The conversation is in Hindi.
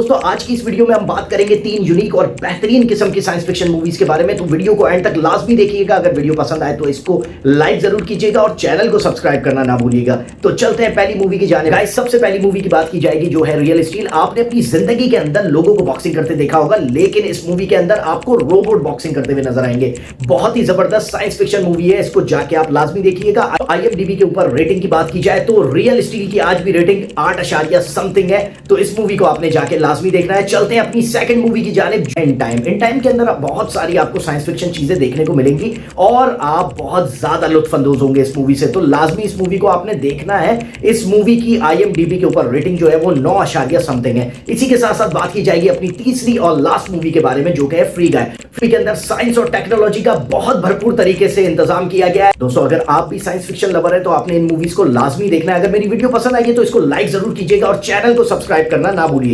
दोस्तों आज की इस वीडियो में हम बात करेंगे 3 यूनिक और बेहतरीन किस्म की साइंस फिक्शन मूवीज के बारे में। तो वीडियो को एंड तक लाजमी देखिएगा। अगर वीडियो पसंद आए तो इसको लाइक जरूर कीजिएगा और चैनल को सब्सक्राइब करना ना भूलिएगा। तो चलते हैं पहली मूवी की जानिब। गाइस सबसे पहली मूवी की बात की जाएगी जो है रियल स्टील। आपने अपनी जिंदगी के अंदर लोगों को बॉक्सिंग करते देखा होगा, लेकिन इस मूवी के अंदर आपको रोबोट बॉक्सिंग करते हुए नजर आएंगे। बहुत ही जबरदस्त साइंस फिक्शन मूवी है, इसको जाके आप लाजमी देखिएगा। IMDb के ऊपर रेटिंग की बात की जाए तो रियल स्टील की आज भी रेटिंग 8 समथिंग है। तो इस मूवी को आपने जाके लाजमी देखना है। चलते हैं अपनी सेकंड मूवी की जानिब, इन टाइम। इन टाइम के अंदर बहुत सारी आपको साइंस फिक्शन चीजें देखने को मिलेंगी और आप बहुत ज्यादा लुत्फअंदोज होंगे इस मूवी से। तो लाजमी इस मूवी को आपने देखना है। इस मूवी की IMDb के ऊपर रेटिंग जो है वो 9 समथिंग है। इसी के साथ साथ बात की जाएगी अपनी तीसरी और लास्ट मूवी के बारे में जो कि है फ्री गाय। फ्री के अंदर साइंस और टेक्नोलॉजी का बहुत भरपूर तरीके से इंतजाम किया गया है। दोस्तों अगर आप भी साइंस फिक्शन लवर है तो आपने इन मूवीज को लाजमी देखना है। अगर मेरी वीडियो पसंद आई है तो इसको लाइक जरूर कीजिएगा और चैनल को सब्सक्राइब करना ना भूलिएगा।